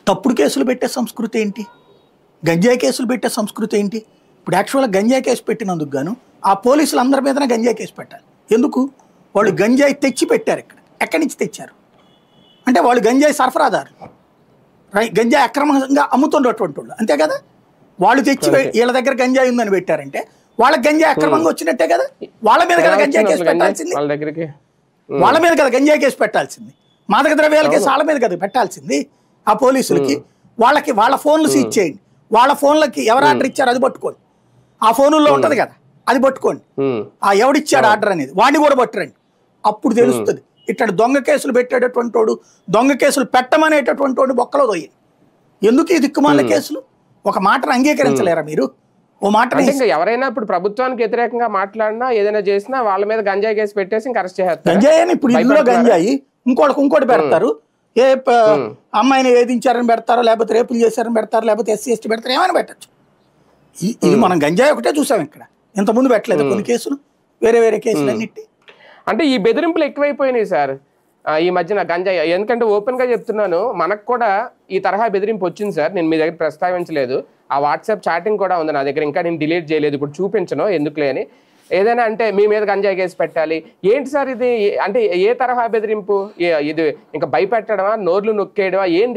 తప్పుడు కేసులు పెట్టే సంస్కృతి ఏంటి? గంజాయి కేసులు పెట్టే సంస్కృతి ఏంటి? ఇప్పుడు యాక్చువల్గా గంజాయి కేసు పెట్టినందుకు గాను ఆ పోలీసులు అందరి మీదనే గంజాయి కేసు పెట్టాలి. ఎందుకు? వాళ్ళు గంజాయి తెచ్చి పెట్టారు. ఇక్కడ ఎక్కడి నుంచి తెచ్చారు అంటే వాళ్ళు గంజాయి సరఫరాదారులు, గంజాయి అక్రమంగా అమ్ముతున్నటువంటి వాళ్ళు, అంతే కదా. వాళ్ళు తెచ్చి వీళ్ళ దగ్గర గంజాయి ఉందని పెట్టారంటే వాళ్ళకి గంజాయి అక్రమంగా వచ్చినట్టే కదా. వాళ్ళ మీద కదా గంజాయి కేసు పెట్టాల్సింది, వాళ్ళ మీద కదా గంజాయి కేసు పెట్టాల్సింది. మాదక ద్రవ్యాల కేసు వాళ్ళ మీద కదా పెట్టాల్సింది. ఆ పోలీసులకి వాళ్ళకి వాళ్ళ ఫోన్లు సీజ్ చేయండి, వాళ్ళ ఫోన్లకి ఎవరు ఆర్డర్ ఇచ్చారు అది పట్టుకోండి, ఆ ఫోనుల్లో ఉంటది కదా అది పట్టుకోండి, ఆ ఎవడిచ్చాడు ఆర్డర్ అనేది వాడిని కూడా పట్టురండి. అప్పుడు తెలుస్తుంది. ఇట్లా దొంగ కేసులు పెట్టేటటువంటి వాడు, దొంగ కేసులు పెట్టమనేటటువంటి వాడు బొక్కలో దొయ్యి. ఎందుకు ఈ దిక్కుమాల కేసులు? ఒక మాటను అంగీకరించలేరా మీరు? ఓ మాట ఎవరైనా ఇప్పుడు ప్రభుత్వానికి వ్యతిరేకంగా మాట్లాడినా ఏదైనా చేసినా వాళ్ళ మీద గంజాయి కేసు పెట్టేసి ఇంకా అరెస్ట్ చేస్తారు. గంజాయి అని ఇప్పుడు ఇందులో గంజాయి ఇంకోటి పెడతారు, ఏ అమ్మాయిని వేధించారని పెడతారో, లేకపోతే రేపులు చేశారని పెడతారు, లేకపోతే ఎస్సీ ఎస్టీ పెడతారు, ఏమైనా పెట్టచ్చు. ఇది మనం గంజాయి ఒకటే చూసాం ఇక్కడ, ఇంతకుముందు పెట్టలేదు కొన్ని కేసులు, వేరే వేరే కేసులు అన్నిటి. అంటే ఈ బెదిరింపులు ఎక్కువైపోయినాయి సార్ ఈ మధ్యన గంజాయి. ఎందుకంటే ఓపెన్ గా చెప్తున్నాను, మనకు కూడా ఈ తరహా బెదిరింపు వచ్చింది సార్. నేను మీ దగ్గర ప్రస్తావించలేదు, ఆ వాట్సాప్ చాటింగ్ కూడా ఉంది నా దగ్గర, ఇంకా నేను డిలీట్ చేయలేదు, ఇప్పుడు చూపించను ఎందుకులే అని. ఏదైనా అంటే మీ మీద గంజాయి కేసు పెట్టాలి ఏంటి సార్ ఇది? అంటే ఏ తరహా బెదిరింపు? ఇది ఇంకా భయపెట్టడమా, నోర్లు నొక్కేయడమా, ఏంది?